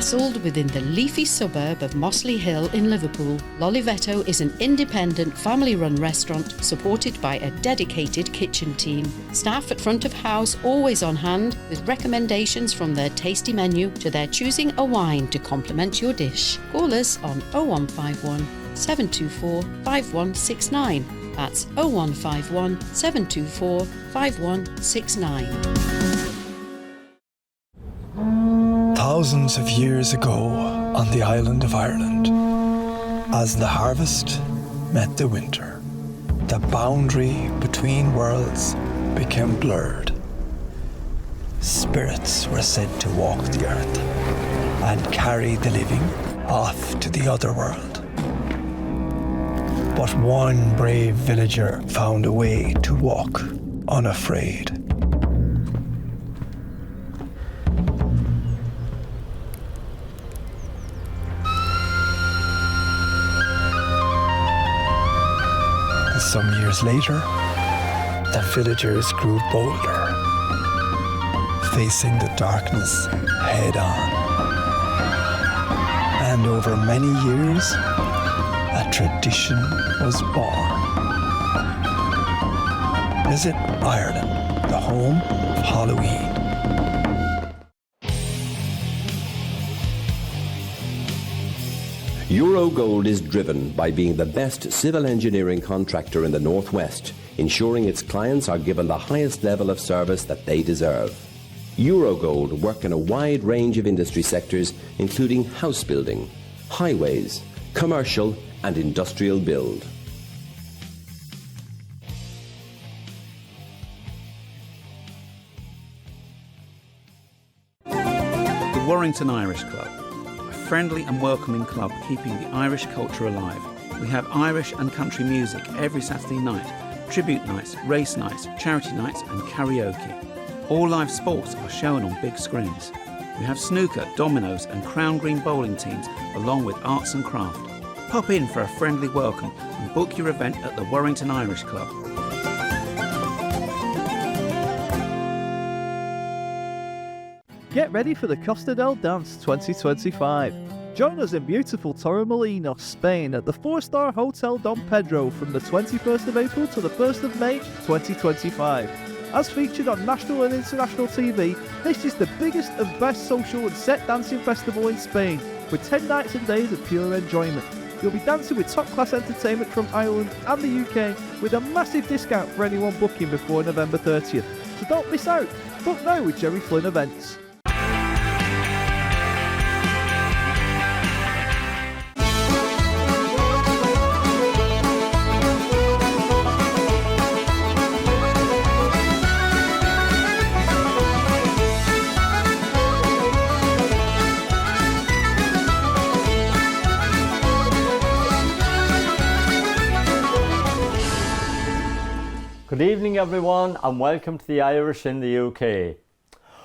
Nestled within the leafy suburb of Mossley Hill in Liverpool, L'Olivetto is an independent family-run restaurant supported by a dedicated kitchen team. Staff at front of house always on hand with recommendations from their tasty menu to their choosing a wine to complement your dish. Call us on 0151 724 5169. That's 0151 724 5169. Thousands of years ago on the island of Ireland, as the harvest met the winter, the boundary between worlds became blurred. Spirits were said to walk the earth and carry the living off to the other world. But one brave villager found a way to walk unafraid. Some years later, the villagers grew bolder, facing the darkness head on. And over many years, a tradition was born. Visit Ireland, the home of Halloween. Eurogold is driven by being the best civil engineering contractor in the Northwest, ensuring its clients are given the highest level of service that they deserve. Eurogold work in a wide range of industry sectors, including house building, highways, commercial and industrial build. The Warrington Irish Club. Friendly and welcoming club keeping the Irish culture alive. We have Irish and country music every Saturday night, tribute nights, race nights, charity nights and karaoke. All live sports are shown on big screens. We have snooker, dominoes and Crown Green bowling teams along with arts and craft. Pop in for a friendly welcome and book your event at the Warrington Irish Club. Get ready for the Costa del Dance 2025. Join us in beautiful Torremolinos, Spain at the 4-star Hotel Don Pedro from the 21st of April to the 1st of May 2025. As featured on national and international TV, this is the biggest and best social and set dancing festival in Spain, with 10 nights and days of pure enjoyment. You'll be dancing with top-class entertainment from Ireland and the UK, with a massive discount for anyone booking before November 30th. So don't miss out. Book now with Jerry Flynn Events. Good evening everyone and welcome to the Irish in the UK.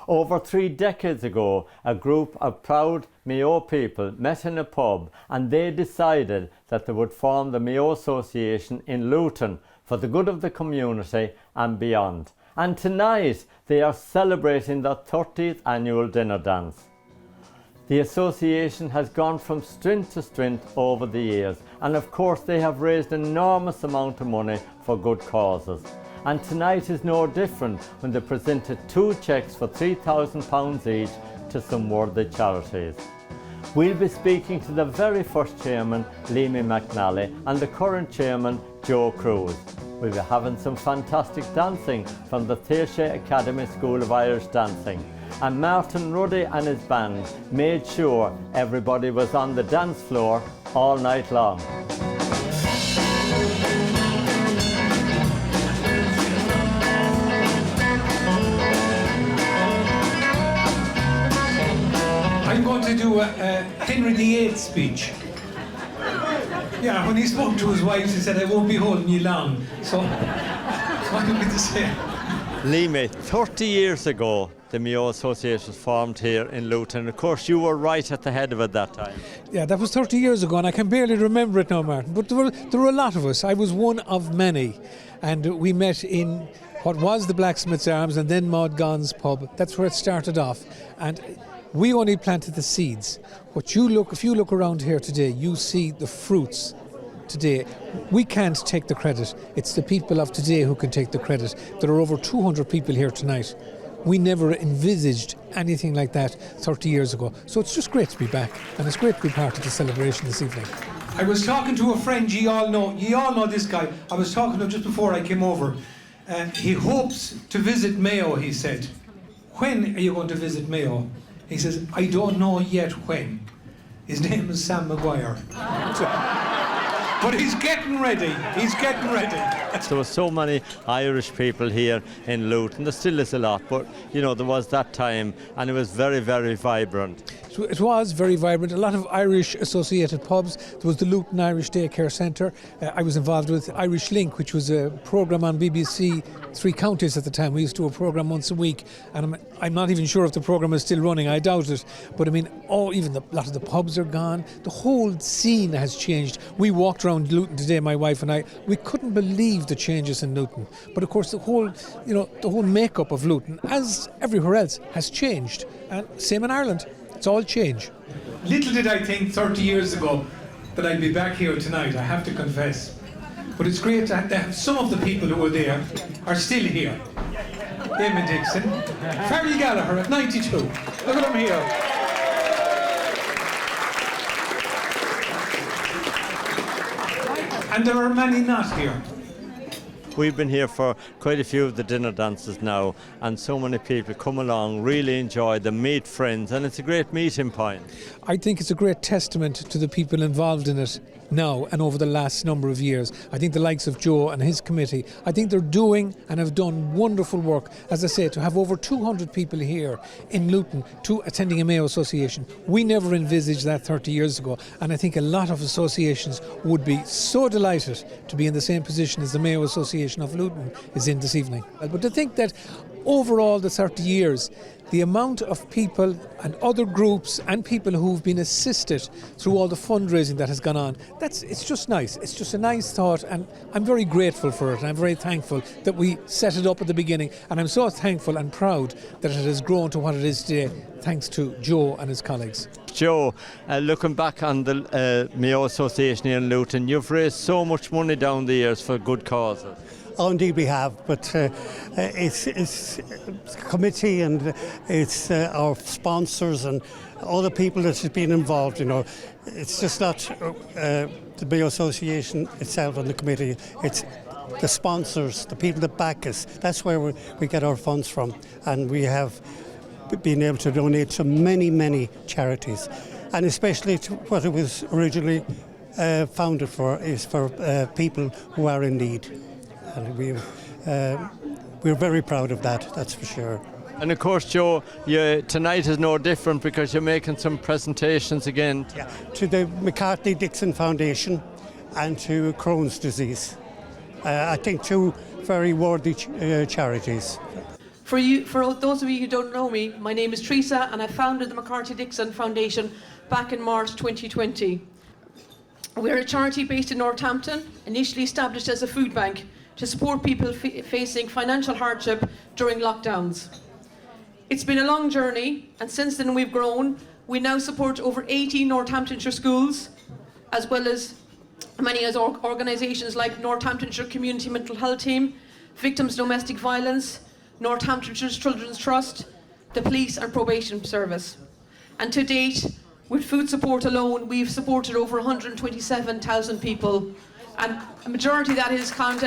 Over 3 decades ago, a group of proud Mayo people met in a pub and they decided that they would form the Mayo Association in Luton for the good of the community and beyond. And tonight they are celebrating their 30th annual dinner dance. The association has gone from strength to strength over the years, and of course they have raised an enormous amount of money for good causes. And tonight is no different when they presented 2 cheques for £3,000 each to some worthy charities. We'll be speaking to the very first chairman, Liamy MacNally, and the current chairman, Joe Cruz. We'll be having some fantastic dancing from the Tiersha Academy School of Irish Dancing. And Martin Ruddy and his band made sure everybody was on the dance floor all night long. I'm going to do a Henry VIII speech. Yeah, when he spoke to his wives, he said, "I won't be holding you long." So, what am I to say? Liamy, 30 years ago, the Mayo Association was formed here in Luton. Of course, you were right at the head of it that time. Yeah, that was 30 years ago, and I can barely remember it now, Martin. But there were a lot of us. I was one of many. And we met in what was the Blacksmith's Arms and then Maud Gon's pub. That's where it started off. And We only planted the seeds. If you look around here today, you see the fruits today. We can't take the credit. It's the people of today who can take the credit. There are over 200 people here tonight. We never envisaged anything like that 30 years ago. So it's just great to be back, and it's great to be part of the celebration this evening. I was talking to a friend, ye all know this guy. I was talking to him just before I came over. He hopes to visit Mayo, he said. When are you going to visit Mayo? He says, I don't know yet when. His name is Sam Maguire. But he's getting ready. He's getting ready. There were so many Irish people here in Luton. There still is a lot, but you know, there was that time, and it was very, very vibrant. So it was very vibrant. A lot of Irish associated pubs. There was the Luton Irish Daycare Centre. I was involved with Irish Link, which was a programme on BBC Three Counties at the time. We used to do a programme once a week, and I'm not even sure if the programme is still running. I doubt it. But I mean, even a lot of the pubs are gone. The whole scene has changed. We walked around Luton today, my wife and I. We couldn't believe the changes in Luton. But of course, the whole makeup of Luton, as everywhere else, has changed. And same in Ireland. It's all change. Little did I think 30 years ago that I'd be back here tonight, I have to confess. But it's great to have some of the people who were there are still here. McCarthy-Dixon, Farrell Gallagher at 92. Look at him here. And there are many not here. We've been here for quite a few of the dinner dances now, and so many people come along, really enjoy them, meet friends, and it's a great meeting point. I think it's a great testament to the people involved in it now and over the last number of years. I think the likes of Joe and his committee, I think they're doing and have done wonderful work. As I say, to have over 200 people here in Luton attending a Mayo Association, we never envisaged that 30 years ago, and I think a lot of associations would be so delighted to be in the same position as the Mayo Association of Luton is in this evening. But to think that overall the 30 years, the amount of people and other groups and people who've been assisted through all the fundraising that has gone on, it's just nice. It's just a nice thought, and I'm very grateful for it, and I'm very thankful that we set it up at the beginning, and I'm so thankful and proud that it has grown to what it is today, thanks to Joe and his colleagues. Joe, looking back on the Mayo Association here in Luton, you've raised so much money down the years for good causes. Oh, indeed we have, but it's a committee, and it's our sponsors and all the people that have been involved, you know. It's just not the Mayo Association itself and the committee, it's the sponsors, the people that back us. That's where we get our funds from, and we have been able to donate to many, many charities, and especially to what it was originally founded for, is for people who are in need. And we're very proud of that, that's for sure. And of course, Joe, tonight is no different because you're making some presentations again. Yeah, to the McCarthy-Dixon Foundation and to Crohn's disease. I think two very worthy charities. For those of you who don't know me, my name is Tiersha, and I founded the McCarthy-Dixon Foundation back in March 2020. We're a charity based in Northampton, initially established as a food bank to support people facing financial hardship during lockdowns. It's been a long journey, and since then we've grown. We now support over 80 Northamptonshire schools, as well as many other organisations like Northamptonshire Community Mental Health Team, Victims of Domestic Violence, Northamptonshire Children's Trust, the Police and Probation Service. And to date, with food support alone, we've supported over 127,000 people, and a majority of that is kind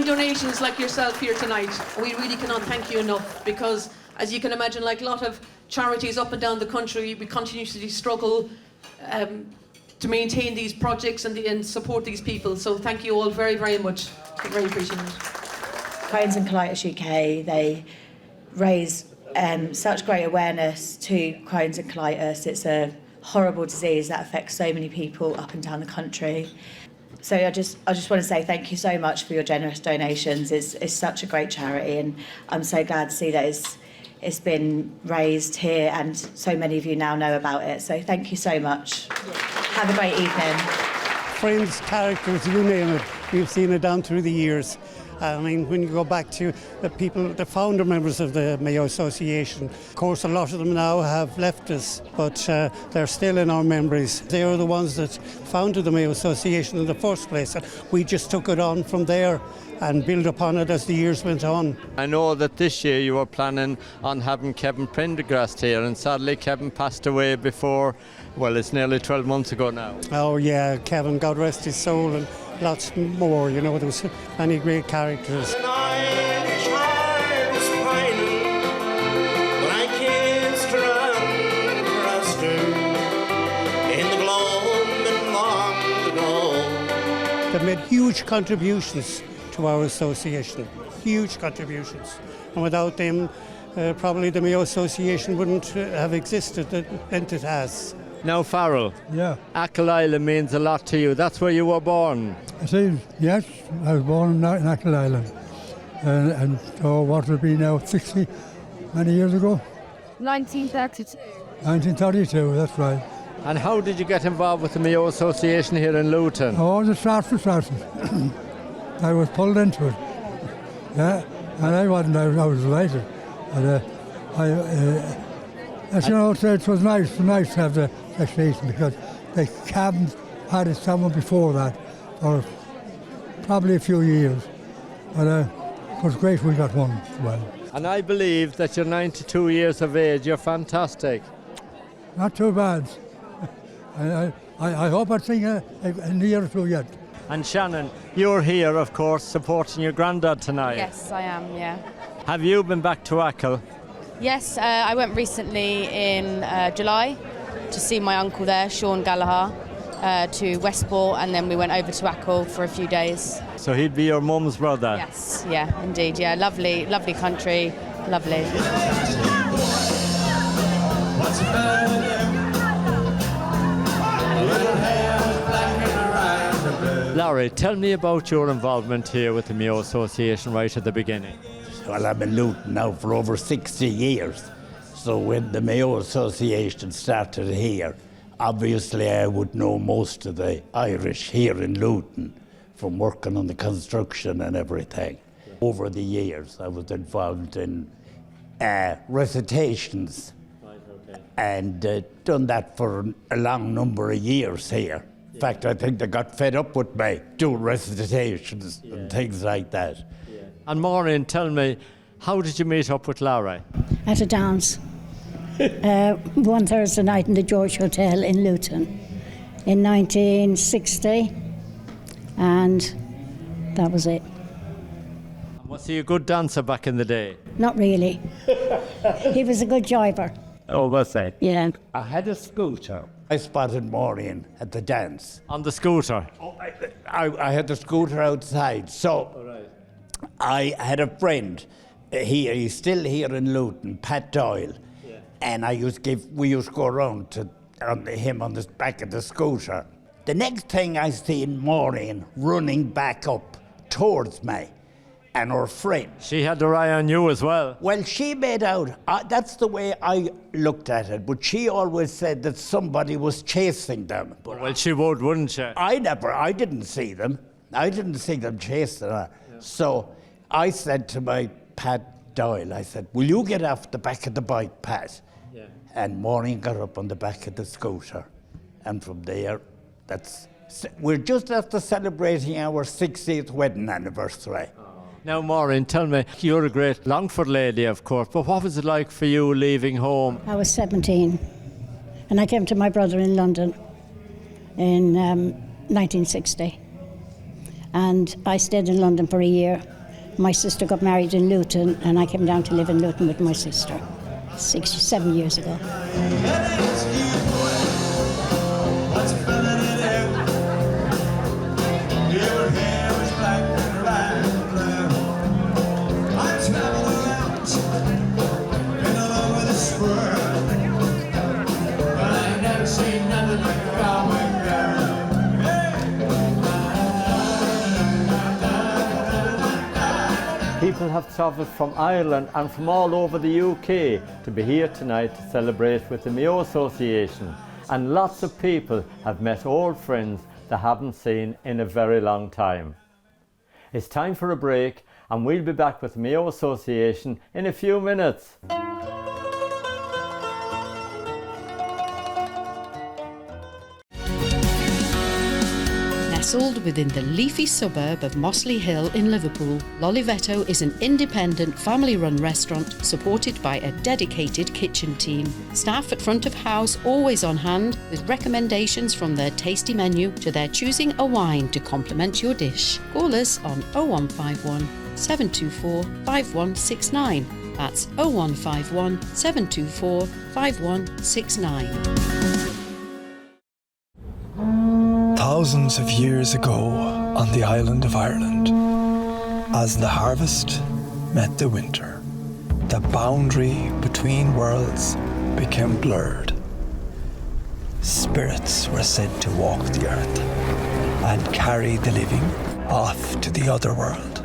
donations like yourself here tonight. We really cannot thank you enough, because as you can imagine, like a lot of charities up and down the country, we continuously struggle to maintain these projects and support these people. So thank you all very, very much. I very appreciate it. Crohn's and Coilitis UK, they raise such great awareness to Crohn's and Coilitis. It's a horrible disease that affects so many people up and down the country. So I just want to say thank you so much for your generous donations. It's such a great charity, and I'm so glad to see that it's been raised here, and so many of you now know about it. So thank you so much. Have a great evening. Friends, characters, you name it, we've seen it down through the years, I mean, when you go back to the founder members of the Mayo Association, of course, a lot of them now have left us, but they're still in our memories. They were the ones that founded the Mayo Association in the first place, and we just took it on from there and build upon it as the years went on. I know that this year you were planning on having Kevin Prendergast here, and sadly Kevin passed away before, well, it's nearly 12 months ago now. Oh yeah, Kevin, God rest his soul, and lots more, you know, there was many great characters. They've made huge contributions to our association, huge contributions. And without them, probably the Mayo Association wouldn't have existed and it has. Now, Farrell, yeah, Achill Island means a lot to you. That's where you were born. I see, yes, I was born in Achill Island. And what would be now 60, many years ago? 1932. 1932, that's right. And how did you get involved with the Mayo Association here in Luton? Oh, the start. I was pulled into it. Yeah, and I wasn't, I was delighted. And as you know, it was nice to have the association because they haven't had someone before that for probably a few years. But it was great we got one as well. And I believe that you're 92 years of age. You're fantastic. Not too bad. I hope I'd sing a year or two yet. And Shannon, you're here, of course, supporting your granddad tonight. Yes, I am, yeah. Have you been back to Achill? Yes, I went recently in July to see my uncle there, Sean Gallagher, to Westport, and then we went over to Achill for a few days. So he'd be your mum's brother? Yes, yeah, indeed, yeah. Lovely, lovely country, lovely. Larry, tell me about your involvement here with the Mayo Association right at the beginning. Well, I'm in Luton now for over 60 years. So when the Mayo Association started here, obviously I would know most of the Irish here in Luton from working on the construction and everything. Over the years, I was involved in recitations and done that for a long number of years here. In fact, I think they got fed up with me doing recitations and things like that. Yeah. And Maureen, tell me, how did you meet up with Larry? At a dance. One Thursday night in the George Hotel in Luton in 1960, and that was it. Was he a good dancer back in the day? Not really. He was a good jiver. Oh, was I? Yeah. I had a scooter. I spotted Maureen at the dance. On the scooter? Oh, I had the scooter outside. So I had a friend here, he's still here in Luton, Pat Doyle. Yeah. And we used to go around to him on the back of the scooter. The next thing I seen Maureen running back up towards me. And her friend. She had her eye on you as well. Well, she made out, that's the way I looked at it, but she always said that somebody was chasing them. But well, she would, wouldn't she? I didn't see them. I didn't see them chasing her. Yeah. So I said to my Pat Doyle, I said, will you get off the back of the bike, Pat? Yeah. And Maureen got up on the back of the scooter. And from there, we're just after celebrating our 60th wedding anniversary. Oh. Now, Maureen, tell me, you're a great Longford lady, of course, but what was it like for you leaving home? I was 17, and I came to my brother in London in 1960. And I stayed in London for a year. My sister got married in Luton, and I came down to live in Luton with my sister 67 years ago. People have travelled from Ireland and from all over the UK to be here tonight to celebrate with the Mayo Association. And lots of people have met old friends they haven't seen in a very long time. It's time for a break, and we'll be back with the Mayo Association in a few minutes. Nestled within the leafy suburb of Mossley Hill in Liverpool, L'Oliveto is an independent family-run restaurant supported by a dedicated kitchen team. Staff at front of house always on hand with recommendations from their tasty menu to their choosing a wine to complement your dish. Call us on 0151 724 5169. That's 0151 724 5169. Thousands of years ago on the island of Ireland, as the harvest met the winter, the boundary between worlds became blurred. Spirits were said to walk the earth and carry the living off to the other world.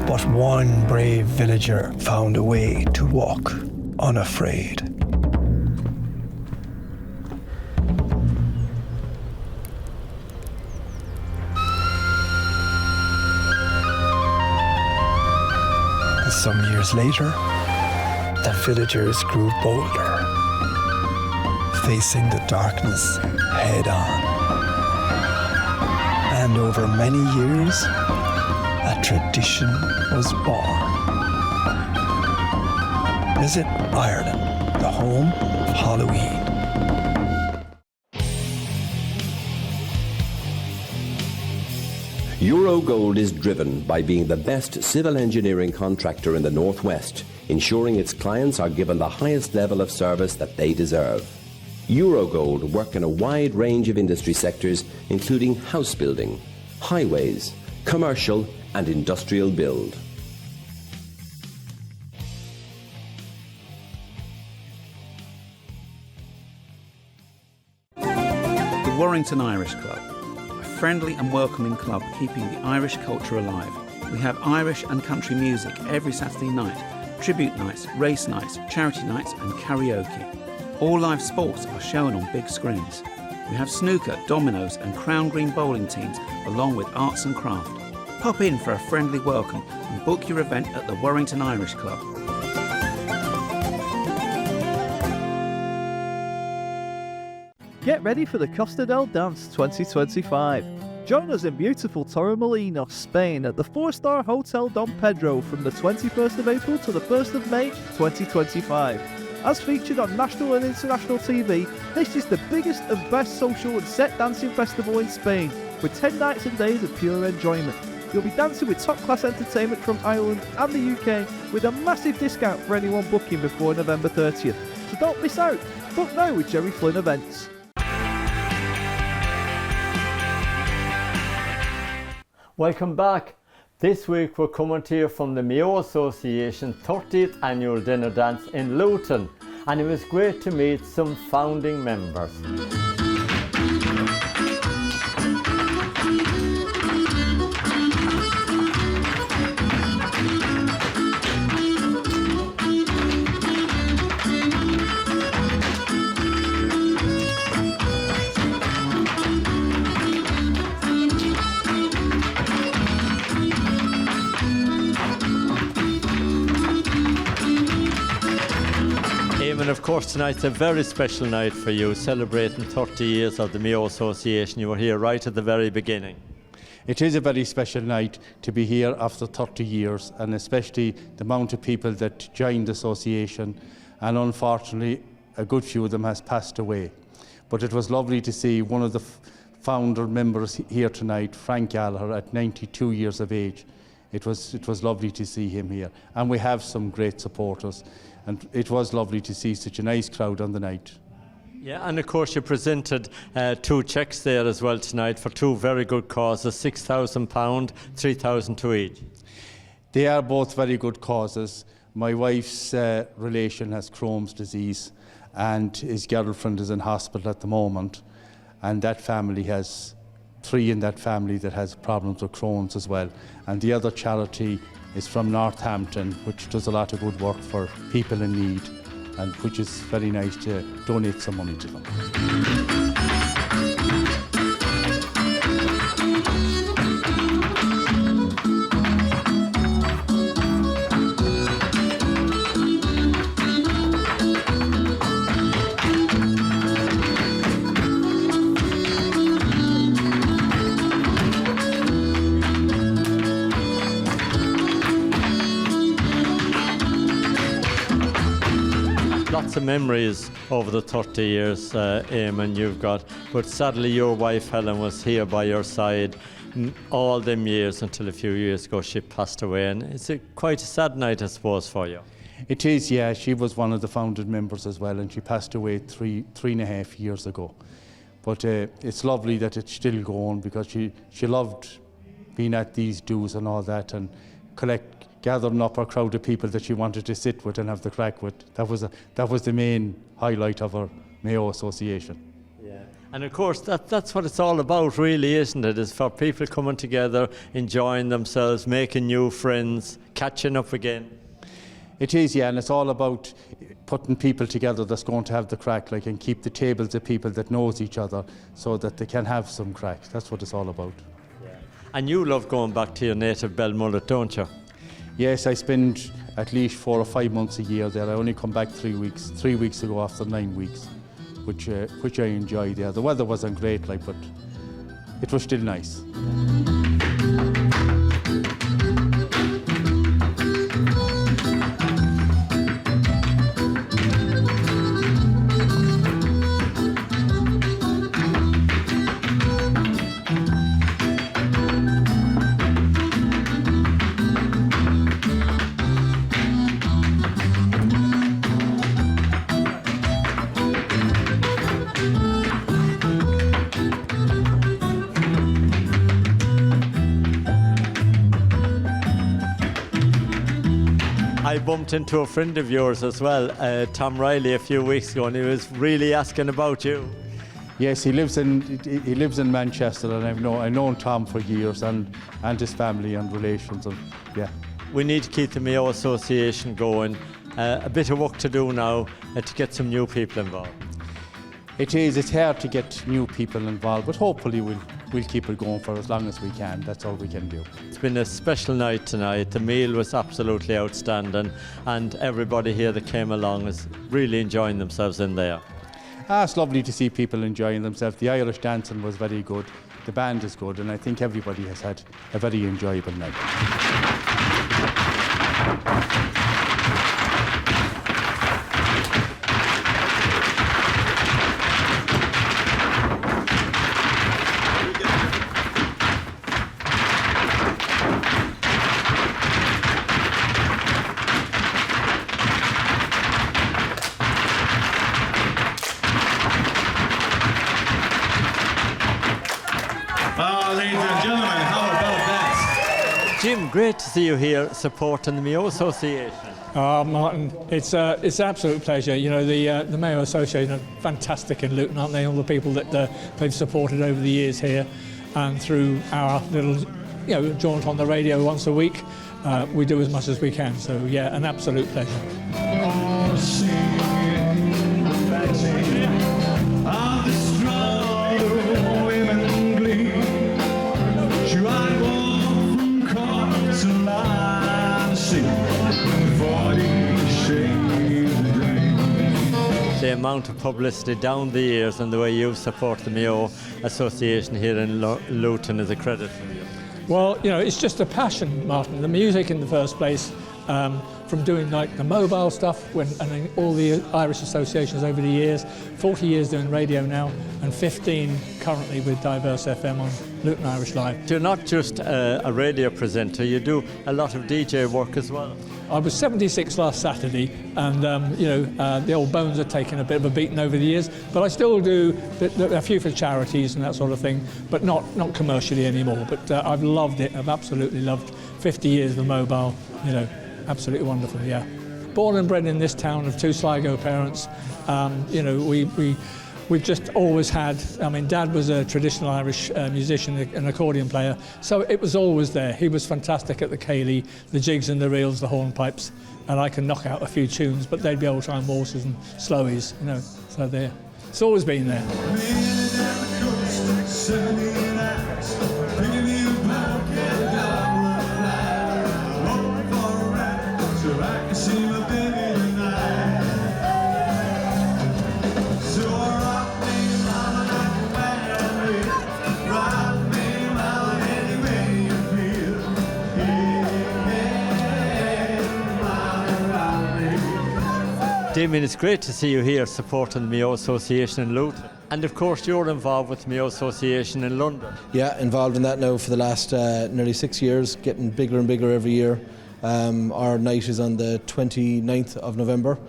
But one brave villager found a way to walk unafraid. Some years later, the villagers grew bolder, facing the darkness head on. And over many years, a tradition was born. Visit Ireland, the home of Halloween. Eurogold is driven by being the best civil engineering contractor in the Northwest, ensuring its clients are given the highest level of service that they deserve. Eurogold work in a wide range of industry sectors, including house building, highways, commercial and industrial build. The Warrington Irish Club, a friendly and welcoming club keeping the Irish culture alive. We have Irish and country music every Saturday night, tribute nights, race nights, charity nights and karaoke. All live sports are shown on big screens. We have snooker, dominoes and Crown Green bowling teams along with arts and craft. Pop in for a friendly welcome and book your event at the Warrington Irish Club. Get ready for the Costa del Dance 2025. Join us in beautiful Torremolinos, Spain at the 4-star Hotel Don Pedro from the 21st of April to the 1st of May 2025. As featured on national and international TV, this is the biggest and best social and set dancing festival in Spain, with 10 nights and days of pure enjoyment. You'll be dancing with top-class entertainment from Ireland and the UK, with a massive discount for anyone booking before November 30th. So don't miss out. Book now with Jerry Flynn Events. Welcome back. This week we're coming to you from the Mayo Association 30th Annual Dinner Dance in Luton, and it was great to meet some founding members. And of course tonight's a very special night for you, celebrating 30 years of the Mayo Association. You were here right at the very beginning. It is a very special night to be here after 30 years, and especially the amount of people that joined the association, and unfortunately a good few of them has passed away. But it was lovely to see one of the founder members here tonight, Frank Gallagher, at 92 years of age. It was lovely to see him here, and we have some great supporters. And it was lovely to see such a nice crowd on the night. Yeah, and of course you presented 2 cheques there as well tonight for 2 very good causes, £6,000, £3,000 each. They are both very good causes. My wife's relation has Crohn's disease, and his girlfriend is in hospital at the moment. And that family has 3 in that family that has problems with Crohn's as well. And the other charity is from Northampton, which does a lot of good work for people in need, and which is very nice to donate some money to them. Lots of memories over the 30 years, Eamon, you've got. But sadly, your wife, Helen, was here by your side all them years until a few years ago she passed away. And it's quite a sad night, I suppose, for you. It is, yeah. She was one of the founding members as well, and she passed away three and a half years ago. But it's lovely that it's still going, because she loved being at these dues and all that, and gathering up a crowd of people that she wanted to sit with and have the crack with. That was the main highlight of our Mayo Association. Yeah. And of course, that's what it's all about, really, isn't it? It's for people coming together, enjoying themselves, making new friends, catching up again. It is, yeah, and it's all about putting people together that's going to have the crack, and keep the tables of people that knows each other so that they can have some crack. That's what it's all about. Yeah. And you love going back to your native Belmullet, don't you? Yes, I spend at least 4 or 5 months a year there. I only come back 3 weeks. 3 weeks ago after 9 weeks, which I enjoy there. The weather wasn't great, but it was still nice. I bumped into a friend of yours as well, Tom Riley, a few weeks ago, and he was really asking about you. Yes, he lives in Manchester, and I've known Tom for years, and his family and relations, and yeah. We need to keep the Mayo Association going. A bit of work to do now to get some new people involved. It is. It's hard to get new people involved, but hopefully we'll keep it going for as long as we can. That's all we can do. It's been a special night tonight. The meal was absolutely outstanding, and everybody here that came along is really enjoying themselves in there. It's lovely to see people enjoying themselves. The Irish dancing was very good. The band is good, and I think everybody has had a very enjoyable night. Jim, great to see you here supporting the Mayo Association. Martin, it's an absolute pleasure. You know, the Mayo Association are fantastic in Luton, aren't they? All the people that they've supported over the years here, and through our little, jaunt on the radio once a week, we do as much as we can. So yeah, an absolute pleasure. The amount of publicity down the years and the way you've supported the Mayo Association here in Luton is a credit for you. Well, it's just a passion, Martin. The music in the first place, from doing the mobile stuff and all the Irish associations over the years, 40 years doing radio now, and 15 currently with Diverse FM on Luton Irish Live. You're not just a radio presenter, you do a lot of DJ work as well. I was 76 last Saturday, and the old bones are taking a bit of a beating over the years, but I still do a few for charities and that sort of thing, but not commercially anymore. But I've loved it. I've absolutely loved 50 years of mobile. Absolutely wonderful. Yeah, born and bred in this town of two Sligo parents. We've just always had, Dad was a traditional Irish musician, an accordion player, so it was always there. He was fantastic at the ceilidh, the jigs and the reels, the hornpipes, and I can knock out a few tunes, but they'd be old-time waltzes and slowies, so there. It's always been there. Damien, it's great to see you here supporting the Mayo Association in Luton. And of course you're involved with the Mayo Association in London. Yeah, involved in that now for the last nearly 6 years, getting bigger and bigger every year. Our night is on the 29th of November.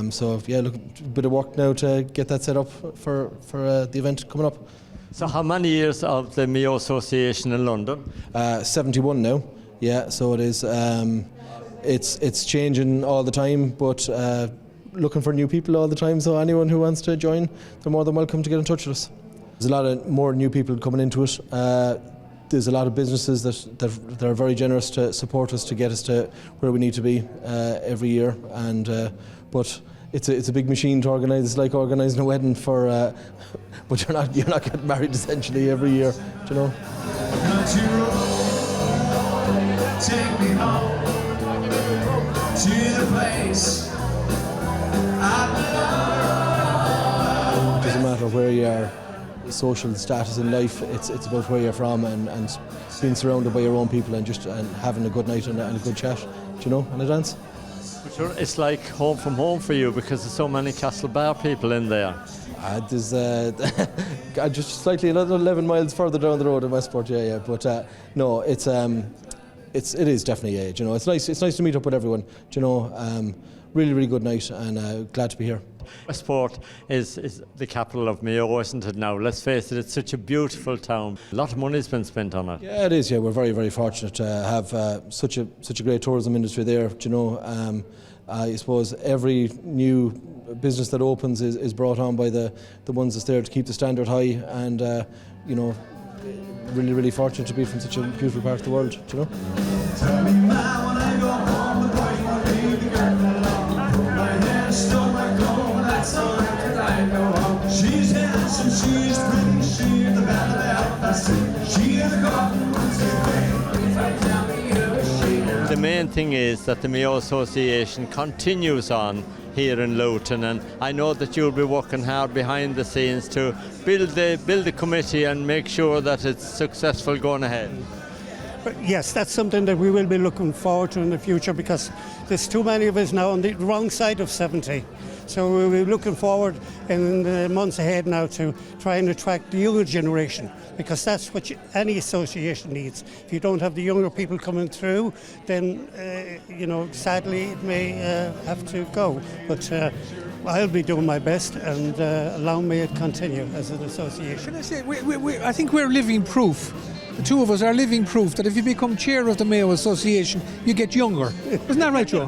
So yeah, look, a bit of work now to get that set up for the event coming up. So how many years of the Mayo Association in London? 71 now. Yeah, so it is. It's changing all the time, but looking for new people all the time. So anyone who wants to join, they're more than welcome to get in touch with us. There's a lot of more new people coming into it. There's a lot of businesses that are very generous to support us to get us to where we need to be every year. And but it's a big machine to organise. It's like organising a wedding for, but you're not getting married essentially every year. Do you know? Take me home to the place I belong. It doesn't matter where you are, social status in life, it's about where you're from and being surrounded by your own people and having a good night and a good chat, do you know, and a dance. Sure, it's like home from home for you because there's so many Castlebar people in there. There's just slightly another 11 miles further down the road in Westport, yeah. But no, it is definitely, yeah. You know, it's nice to meet up with everyone. You know, really, really good night, and glad to be here. Westport is the capital of Mayo, isn't it now? Let's face it, it's such a beautiful town. A lot of money's been spent on it. Yeah, it is. Yeah, we're very, very fortunate to have such a great tourism industry there. You know, I suppose every new business that opens is brought on by the ones that's there to keep the standard high, and you know, really, really fortunate to be from such a beautiful part of the world. You know. Tell me now when I go home, the boys want to leave the girl alone. My hair's still like gold, that's all after I go home. She's handsome, she's pretty, she's the belle of Belfast. She is the garden once you if I tell me who she. The main thing is that the Mayo Association continues on here in Luton, and I know that you'll be working hard behind the scenes to build the committee and make sure that it's successful going ahead. But yes, that's something that we will be looking forward to in the future, because there's too many of us now on the wrong side of 70. So we'll be looking forward in the months ahead now to try and attract the younger generation, because that's what any association needs. If you don't have the younger people coming through, then you know, sadly it may have to go. But I'll be doing my best, and allow me to continue as an association. Can I say, I think we're living proof. The two of us are living proof that if you become chair of the Mayo Association, you get younger. Isn't that right, Joe?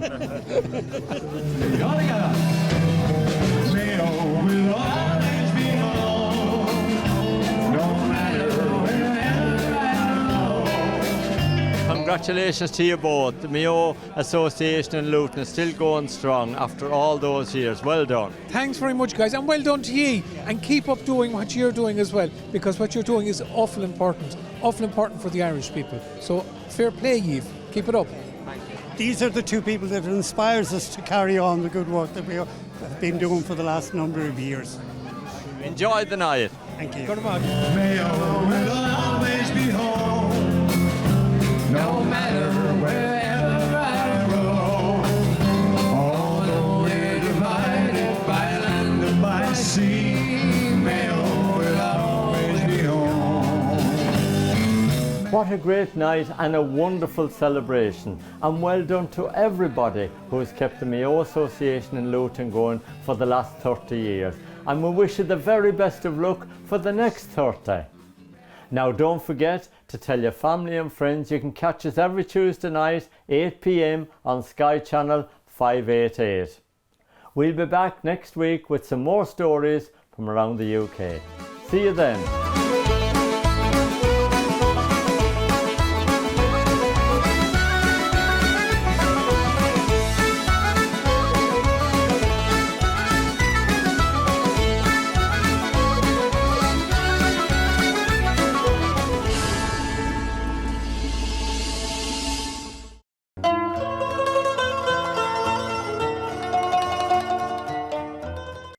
Congratulations to you both. The Mayo Association in Luton is still going strong after all those years. Well done. Thanks very much, guys, and well done to ye. And keep up doing what you're doing as well, because what you're doing is awful important for the Irish people. So fair play, Yves. Keep it up. These are the two people that inspires us to carry on the good work that we have been doing for the last number of years. Enjoy the night. Thank you. Good luck. Mayo will always be home, no matter wherever I roam. Although we're divided by land and by sea, Mayo will always be home. What a great night and a wonderful celebration, and well done to everybody who has kept the Mayo Association in Luton going for the last 30 years. And we wish you the very best of luck for the next 30. Now don't forget to tell your family and friends you can catch us every Tuesday night 8 p.m. on Sky Channel 588. We'll be back next week with some more stories from around the UK. See you then.